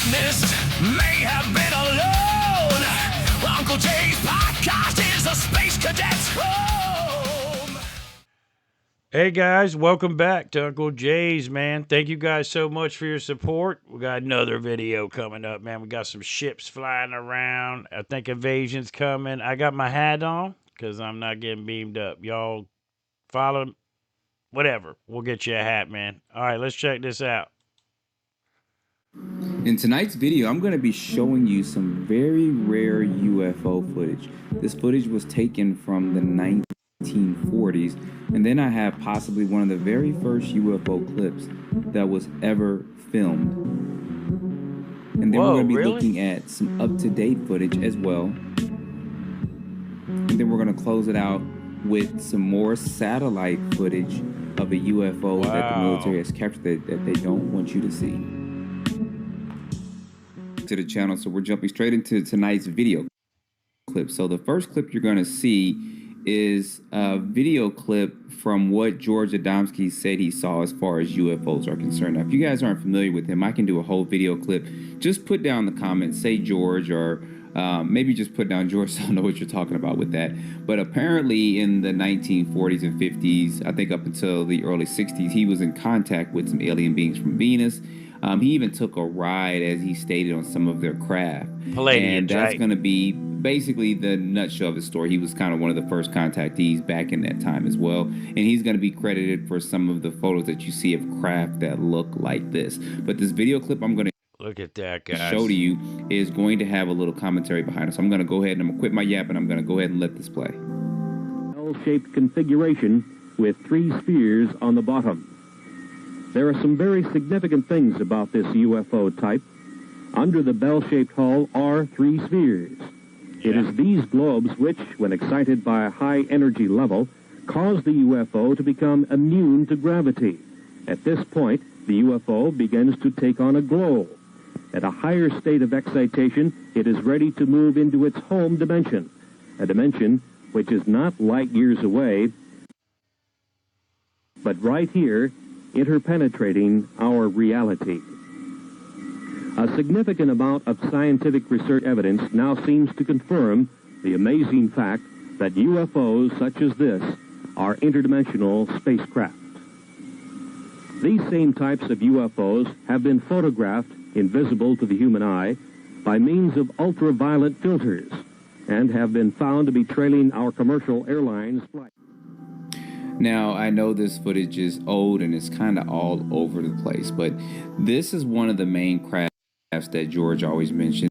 witnessed may have been alone. Uncle Jay's podcast is a space cadet's home. Hey guys, welcome back to Uncle Jay's, man. Thank you guys so much for your support. We got another video coming up, man. We got some ships flying around. I think invasion's coming. I got my hat on because I'm not getting beamed up. Y'all follow, whatever. We'll get you a hat, man. All right, let's check this out. In tonight's video, I'm going to be showing you some very rare UFO footage. This footage was taken from the 1940s, and then I have possibly one of the very first UFO clips that was ever filmed. And then we're going to be looking at some up-to-date footage as well. And then we're going to close it out with some more satellite footage of a UFO that the military has captured that they don't want you to see. To the channel, so we're jumping straight into tonight's video clip. So the first clip you're going to see is a video clip from what George Adamski said he saw as far as UFOs are concerned. Now, if you guys aren't familiar with him, I can do a whole video clip. Just put down the comments, say George, or maybe just put down George so I know what you're talking about with that. But apparently in the 1940s and 50s, I think up until the early 60s, he was in contact with some alien beings from Venus. He even took a ride, as he stated, on some of their craft. And that's going to be basically the nutshell of the story. He was kind of one of the first contactees back in that time as well. And he's going to be credited for some of the photos that you see of craft that look like this. But this video clip I'm going to look at that, guys, show to you is going to have a little commentary behind it. So I'm going to go ahead and I'm going to quit my yap and I'm going to go ahead and let this play. L-shaped configuration with 3 spheres on the bottom. There are some very significant things about this UFO type. Under the bell-shaped hull are 3 spheres. It is these globes which, when excited by a high energy level, cause the UFO to become immune to gravity. At this point, the UFO begins to take on a glow. At a higher state of excitation, it is ready to move into its home dimension, a dimension which is not light years away, but right here, interpenetrating our reality. A significant amount of scientific research evidence now seems to confirm the amazing fact that UFOs such as this are interdimensional spacecraft. These same types of UFOs have been photographed, invisible to the human eye, by means of ultraviolet filters, and have been found to be trailing our commercial airlines' flights. Now, I know this footage is old and it's kind of all over the place, but this is one of the main crafts that George always mentioned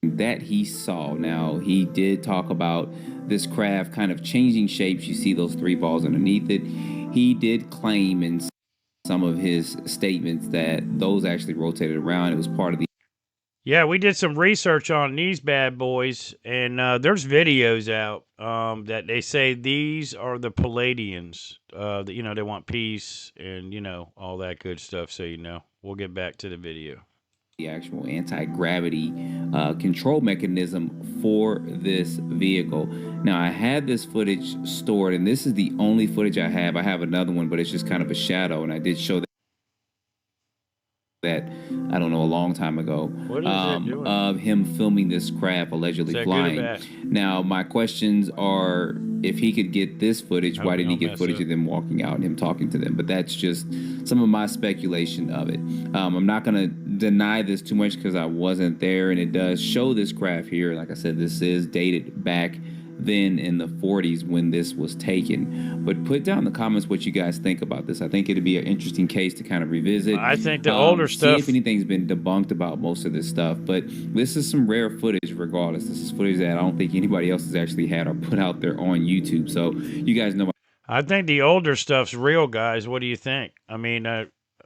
that he saw. Now, he did talk about this craft kind of changing shapes. You see those 3 balls underneath it. He did claim in some of his statements that those actually rotated around. It was part of the... Yeah, we did some research on these bad boys, and there's videos out that they say these are the Palladians. That, you know, they want peace and, you know, all that good stuff. So, you know, we'll get back to the video. The actual anti-gravity control mechanism for this vehicle. Now, I had this footage stored, and this is the only footage I have. I have another one, but it's just kind of a shadow, and I did show that I don't know, a long time ago, of him filming this craft allegedly flying. Now, my questions are, if he could get this footage, why didn't he get footage of them walking out and him talking to them? But that's just some of my speculation of it. I'm not going to deny this too much because I wasn't there, and it does show this craft here. Like I said, this is dated back then in the 40s when this was taken. But put down in the comments what you guys think about this. I think it'd be an interesting case to kind of revisit. I think the older stuff, see if anything's been debunked about most of this stuff. But this is some rare footage regardless. This is footage that I don't think anybody else has actually had or put out there on YouTube. So you guys know. I think the older stuff's real, guys. What do you think? I mean,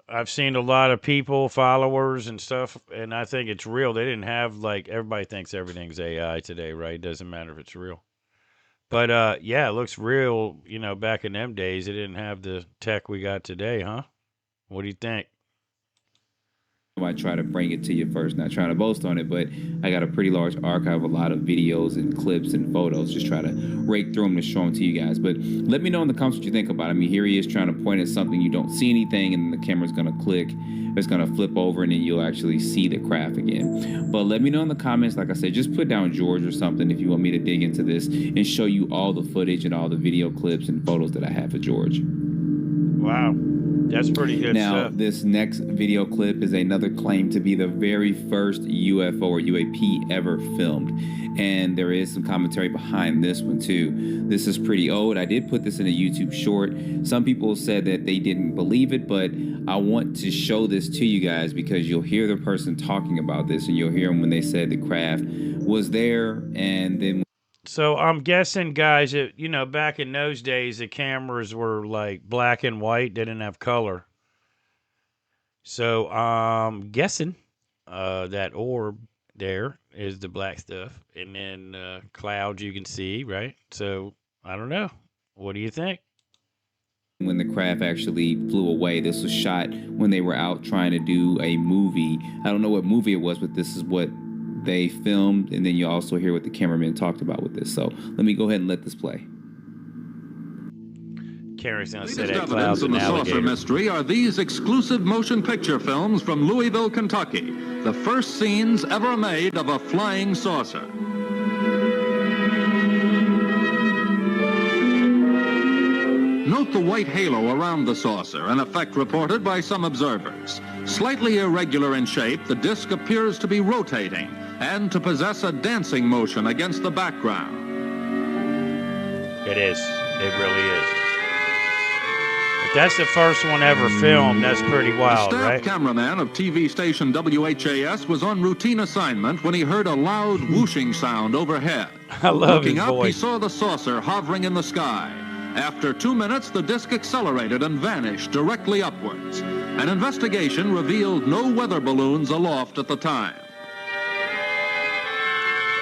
I've seen a lot of people, followers and stuff, and I think it's real. They didn't have, like, everybody thinks everything's AI today, right? It doesn't matter if it's real. But, yeah, it looks real. You know, back in them days, it didn't have the tech we got today, huh? What do you think? I try to bring it to you first, not trying to boast on it, but I got a pretty large archive, a lot of videos and clips and photos, just try to rake through them to show them to you guys. But let me know in the comments what you think about it. I mean, here he is trying to point at something, you don't see anything, and the camera's gonna click, it's gonna flip over, and then you'll actually see the craft again. But let me know in the comments, like I said, just put down George or something if you want me to dig into this and show you all the footage and all the video clips and photos that I have of George. Wow. That's pretty good now, stuff. This next video clip is another claim to be the very first UFO or UAP ever filmed. And there is some commentary behind this one too. This is pretty old. I did put this in a YouTube short. Some people said that they didn't believe it, but I want to show this to you guys because you'll hear the person talking about this, and you'll hear them when they said the craft was there, and then so I'm guessing, guys, you know, back in those days, the cameras were like black and white. They didn't have color. So I'm guessing that orb there is the black stuff. And then clouds you can see, right? So I don't know. What do you think? When the craft actually flew away, this was shot when they were out trying to do a movie. I don't know what movie it was, but this is what they filmed, and then you also hear what the cameraman talked about with this. So let me go ahead and let this play. Carrie's gonna say Latest that clouds evidence in and the saucer alligator. mystery are these exclusive motion picture films from Louisville, Kentucky. The first scenes ever made of a flying saucer. Note the white halo around the saucer, an effect reported by some observers. Slightly irregular in shape, the disc appears to be rotating and to possess a dancing motion against the background. It is. It really is. If that's the first one ever filmed, that's pretty wild, The staff right? cameraman of TV station WHAS was on routine assignment when he heard a loud whooshing sound overhead. I love Looking his up, he voice. saw the saucer hovering in the sky. After 2 minutes, the disc accelerated and vanished directly upwards. An investigation revealed no weather balloons aloft at the time.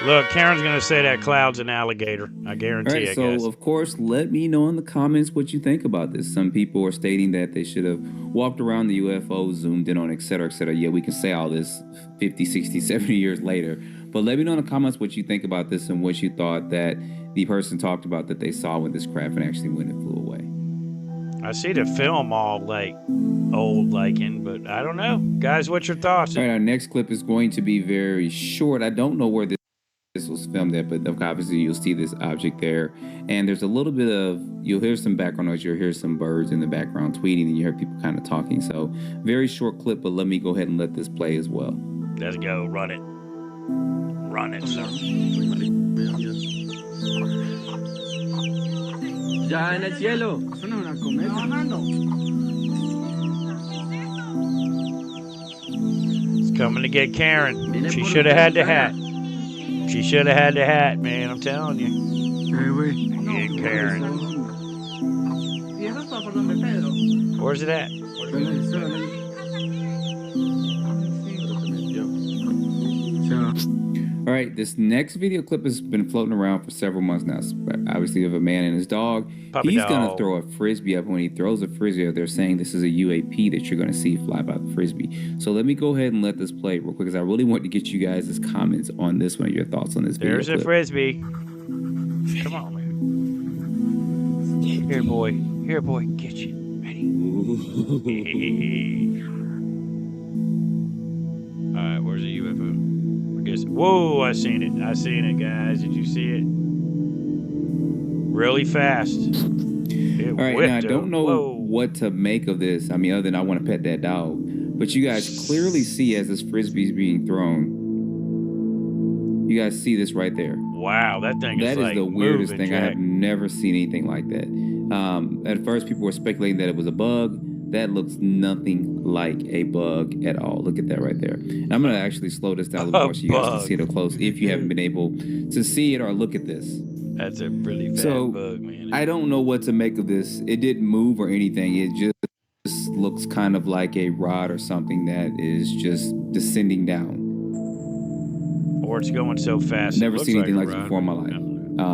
Look, Karen's gonna say that cloud's an alligator. I guarantee All right, it, so guys. of course, let me know in the comments what you think about this. Some people are stating that they should have walked around the UFO, zoomed in on, et cetera, et cetera. Yeah, we can say all this 50, 60, 70 years later. But let me know in the comments what you think about this and what you thought that the person talked about that they saw when this craft and actually when it flew away. I see the film all like old liking, but I don't know. Guys, what's your thoughts? All right, our next clip is going to be very short. I don't know where this was filmed at, but obviously you'll see this object there. And there's a little bit of, you'll hear some background noise, you'll hear some birds in the background tweeting, and you hear people kind of talking. So very short clip, but let me go ahead and let this play as well. Let's go. Run it. Run it, sir. Ya en el cielo. Eso no es una cometa. It's coming to get Karen. She should have had the hat. She should have had the hat, man. I'm telling you. Get Karen. ¿Y eso está por donde Pedro? Where's it at? All right, this next video clip has been floating around for several months now. Obviously, of a man and his dog. Puppy He's dog. going to throw a frisbee up. When he throws a frisbee up, they're saying this is a UAP that you're going to see fly by the frisbee. So let me go ahead and let this play real quick because I really want to get you guys' comments on this one, your thoughts on this video There's a clip. frisbee. Come on, man. Here, boy. Here, boy. Get you. Ready? All right, where's the UFO? I guess. Whoa! I seen it. I seen it, guys. Did you see it? Really fast. It All right, whipped now I don't him. know Whoa. what to make of this. I mean, other than I want to pet that dog. But you guys clearly see as this frisbee is being thrown. You guys see this right there. Wow, that thing is That is like the weirdest moving, thing. I Jack. have never seen anything like that. At first, people were speculating that it was a bug. That looks nothing like a bug at all. Look at that right there. And I'm going to actually slow this down a little A more so you guys can bug. see it up close if you haven't been able to see it or look at this. That's a really fat So, bug, man. I don't know what to make of this. It didn't move or anything. It just looks kind of like a rod or something that is just descending down. Or it's going so fast. Never it looks seen anything like a this rod. before in my life.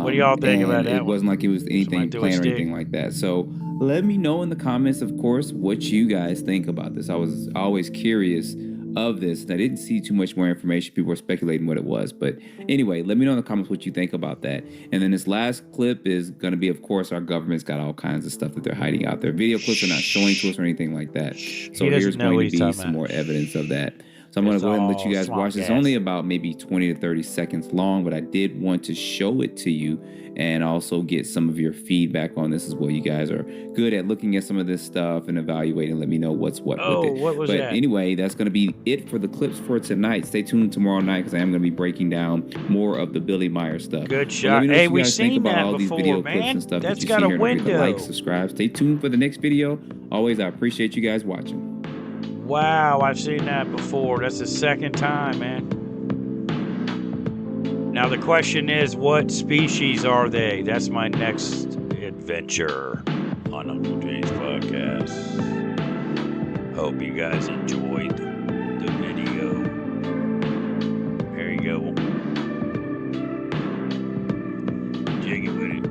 What do y'all think and about that It wasn't like it was anything Somebody threw a planned or stick. anything like that. So let me know in the comments, of course, what you guys think about this. I was always curious of this. And I didn't see too much more information. People were speculating what it was. But anyway, let me know in the comments what you think about that. And then this last clip is going to be, of course, our government's got all kinds of stuff that they're hiding out there. Video clips are not showing to us or anything like that. So here's going to be some more evidence of that. So I'm going to go ahead and let you guys watch. It's only about maybe 20 to 30 seconds long, but I did want to show it to you and also get some of your feedback on this as well. You guys are good at looking at some of this stuff and evaluating. Let me know what's what with it. What was but that? Anyway, that's going to be it for the clips for tonight. Stay tuned tomorrow night because I am going to be breaking down more of the Billy Meyer stuff. Good shot. Hey, we've seen that all before, these video man. clips and stuff That's that you got see a here. window. Like, subscribe. Stay tuned for the next video. Always, I appreciate you guys watching. Wow, I've seen that before. That's the second time, man. Now the question is, what species are they? That's my next adventure on Uncle Jay's podcast. Hope you guys enjoyed the video. Here you go. Jiggy with it.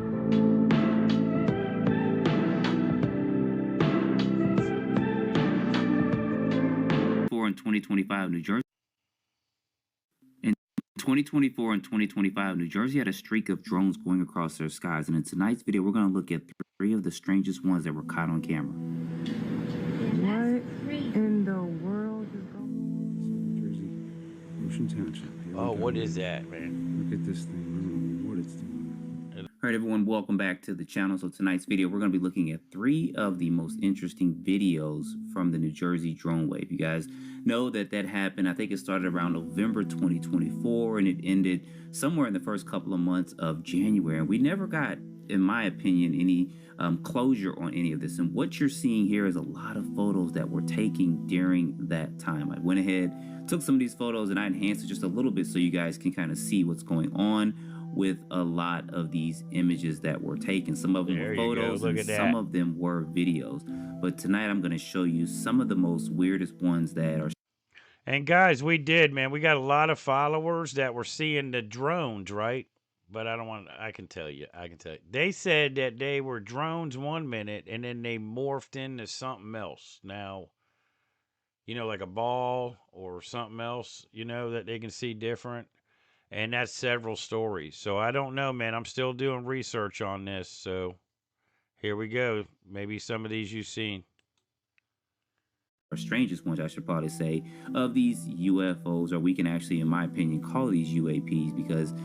In 2025, New Jersey. In 2024 and 2025, New Jersey had a streak of drones going across their skies. And in tonight's video, we're going to look at 3 of the strangest ones that were caught on camera. What in the world is going Ocean Township. Oh, what is that, man? Look at this thing. I don't know what it's doing. All right, everyone, welcome back to the channel. So tonight's video, we're going to be looking at 3 of the most interesting videos from the New Jersey drone wave. You guys know that happened. I think it started around November 2024, and it ended somewhere in the first couple of months of January. And we never got, in my opinion, any closure on any of this. And what you're seeing here is a lot of photos that were taken during that time. I went ahead, took some of these photos, and I enhanced it just a little bit so you guys can kind of see what's going on with a lot of these images that were taken. Some of them were photos and some of them were videos. But tonight I'm going to show you some of the most weirdest ones that are. And guys, we did, man. We got a lot of followers that were seeing the drones, right? But I can tell you. They said that they were drones 1 minute and then they morphed into something else. Now, you know, like a ball or something else, you know, that they can see different. And that's several stories. So I don't know, man. I'm still doing research on this. So here we go. Maybe some of these you've seen. Or strangest ones, I should probably say, of these UFOs, or we can actually, in my opinion, call these UAPs because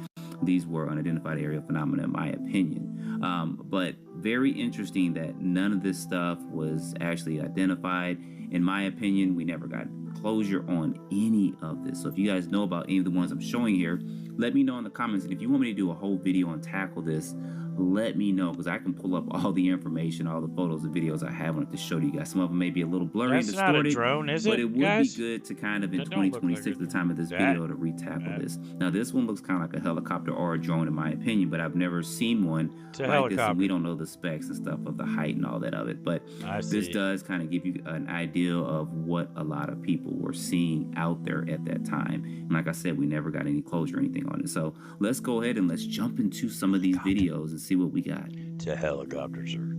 these were unidentified aerial phenomena, in my opinion. But very interesting that none of this stuff was actually identified. In my opinion, we never got closure on any of this. So if you guys know about any of the ones I'm showing here, let me know in the comments. And if you want me to do a whole video and tackle this, let me know, because I can pull up all the information, all the photos and videos I have on it to show you guys. Some of them may be a little blurry and distorted. That's not a drone, is it, but it would guys? be good to kind of in 2026 at the time of this video to re-tackle this. Now this one looks kind of like a helicopter or a drone in my opinion, but I've never seen one like this, and we don't know the specs and stuff of the height and all that of it. But this does kind of give you an idea of what a lot of people were seeing out there at that time. And like I said, we never got any closure or anything on it. So let's go ahead and let's jump into some of these videos and see what we got. It's a helicopter, sir.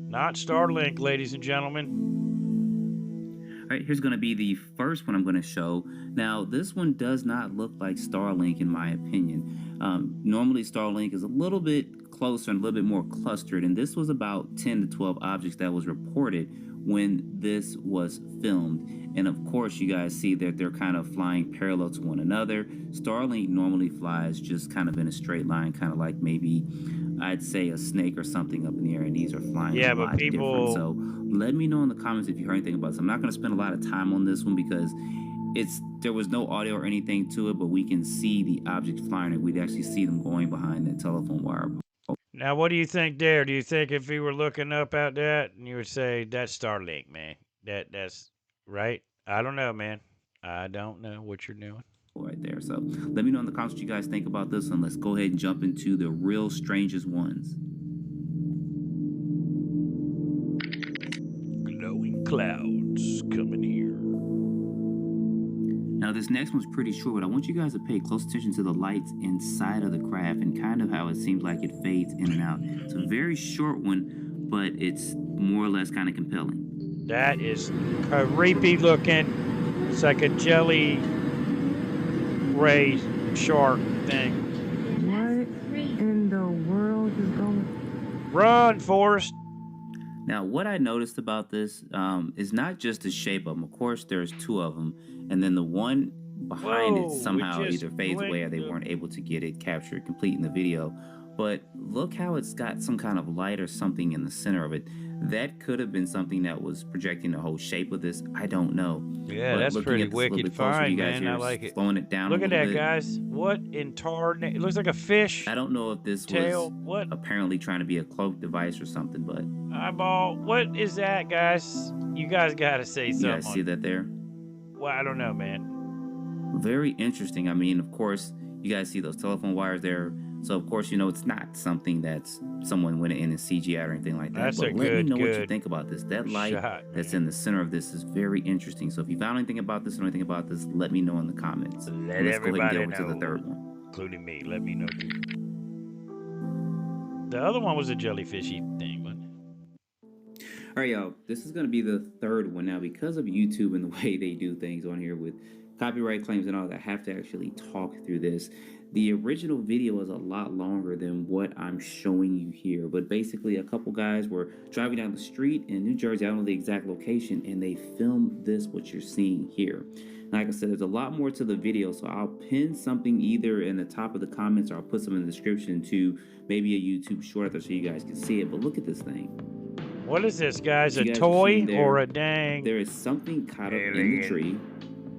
Not Starlink, ladies and gentlemen. All right, here's going to be the first one I'm going to show. Now, this one does not look like Starlink in my opinion. Normally, Starlink is a little bit closer and a little bit more clustered, and this was about 10 to 12 objects that was reported when this was filmed. And of course, you guys see that they're kind of flying parallel to one another. Starlink normally flies just kind of in a straight line, kind of like maybe I'd say a snake or something up in the air, and these are flying a lot different. So let me know in the comments if you heard anything about this. I'm not going to spend a lot of time on this one because there was no audio or anything to it, but we can see the objects flying, and we'd actually see them going behind that telephone wire. Now, what do you think there? Do you think if you were looking up at that and you would say, that's Starlink, man? That's right? I don't know, man. I don't know what you're doing. Right there. So let me know in the comments what you guys think about this, and let's go ahead and jump into the real strangest ones. Glowing clouds coming here. Now this next one's pretty short, but I want you guys to pay close attention to the lights inside of the craft and kind of how it seems like it fades in and out. It's a very short one, but it's more or less kind of compelling. That is creepy looking. It's like a jelly ray shark thing. What in the world is going? Run, Forrest. Now, what I noticed about this is not just the shape of them. Of course, there's two of them, and then the one behind Whoa, it it somehow just either fades away or they blinked. weren't able to get it captured complete in the video. But look how it's got some kind of light or something in the center of it. That could have been something that was projecting the whole shape of this. I don't know. Yeah, but that's looking pretty at this a little wicked bit closer, fine, you guys man. here I like it. slowing it down Look a at little that, bit. guys. What in it looks like a fish. I don't know if this tail. was What? apparently trying to be a cloak device or something, but Eyeball. What is that, guys? You guys got to say you something. guys see that there? Well, I don't know, man. Very interesting. I mean, of course, you guys see those telephone wires there. So, of course, you know it's not something that's someone went in and CGI or anything like that. That's but a let me know what you good think about this. That light shot, that's man. in the center of this is very interesting. So if you found anything about this or anything about this, let me know in the comments. Let Let's go ahead and everybody get over to know, the third one. including me. Let me know, too. The other one was a jellyfishy thing, wasn't it? All right, y'all. This is going to be the third one. Now, because of YouTube and the way they do things on here with copyright claims and all that, I have to actually talk through this. The original video is a lot longer than what I'm showing you here. But basically, a couple guys were driving down the street in New Jersey. I don't know the exact location. And they filmed this, what you're seeing here. Like I said, there's a lot more to the video. So I'll pin something either in the top of the comments or I'll put some in the description to maybe a YouTube short so you guys can see it. But look at this thing. What is this, guys? You A guys toy have seen or a dang? There is something caught up in the alien? tree,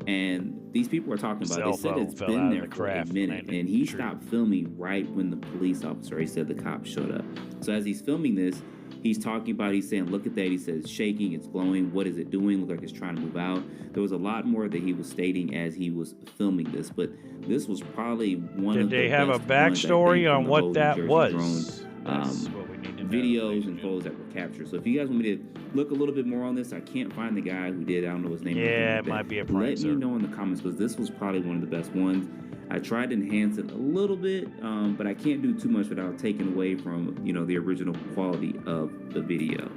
and these people are talking about. Cell They said phone it's fell been out of there the for a craft, minute, landed and in he the tree. stopped filming right when the police officer, he said the cops showed up. So as he's filming this, he's talking about, he's saying, look at that. He says, shaking, it's glowing. What is it doing? Look like it's trying to move out. There was a lot more that he was stating as he was filming this, but this was probably one of the Did they have a best ones, I backstory think, from on the what whole that New Jersey was? drone, That's what we need to know, videos ladies and photos that were captured. So if you guys want me to look a little bit more on this, I can't find the guy who did. I don't know his name. or anything Yeah, like it that. might be a Let prank, me sir. know in the comments because this was probably one of the best ones. I tried to enhance it a little bit, but I can't do too much without taking away from the original quality of the video.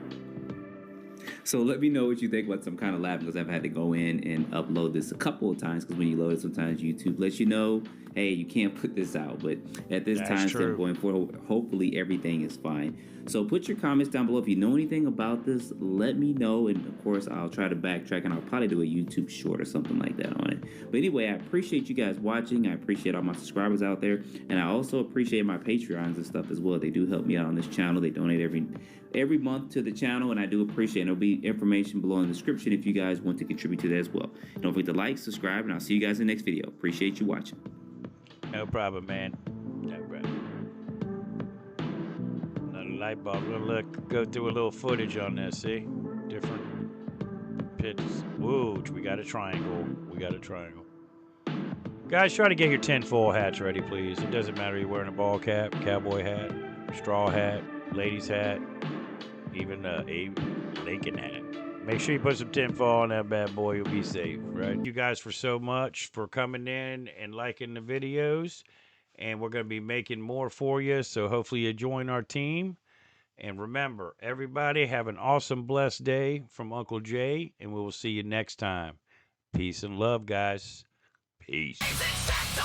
So let me know what you think. What I'm kind of laughing because I've had to go in and upload this a couple of times because when you load it, sometimes YouTube lets you know, hey, you can't put this out. But at this time, true. going forward, hopefully everything is fine. So put your comments down below. If you know anything about this, let me know. And of course, I'll try to backtrack and I'll probably do a YouTube short or something like that on it. But anyway, I appreciate you guys watching. I appreciate all my subscribers out there. And I also appreciate my Patreons and stuff as well. They do help me out on this channel. They donate every month to the channel, and I do appreciate it. There'll be information below in the description if you guys want to contribute to that as well. Don't forget to like, subscribe, and I'll see you guys in the next video. Appreciate you watching. No problem, man. No problem. Another light bulb. We're gonna go through a little footage on this. See, different pits. Whoa, we got a triangle. We got a triangle. Guys, try to get your tinfoil hats ready, please. It doesn't matter if you're wearing a ball cap, cowboy hat, straw hat, ladies hat, even a Lincoln hat. Make sure you put some tinfoil on that bad boy. You'll be safe, right? Thank you guys for so much for coming in and liking the videos. And we're going to be making more for you. So hopefully you join our team. And remember, everybody have an awesome, blessed day from Uncle Jay. And we will see you next time. Peace and love, guys. Peace. It's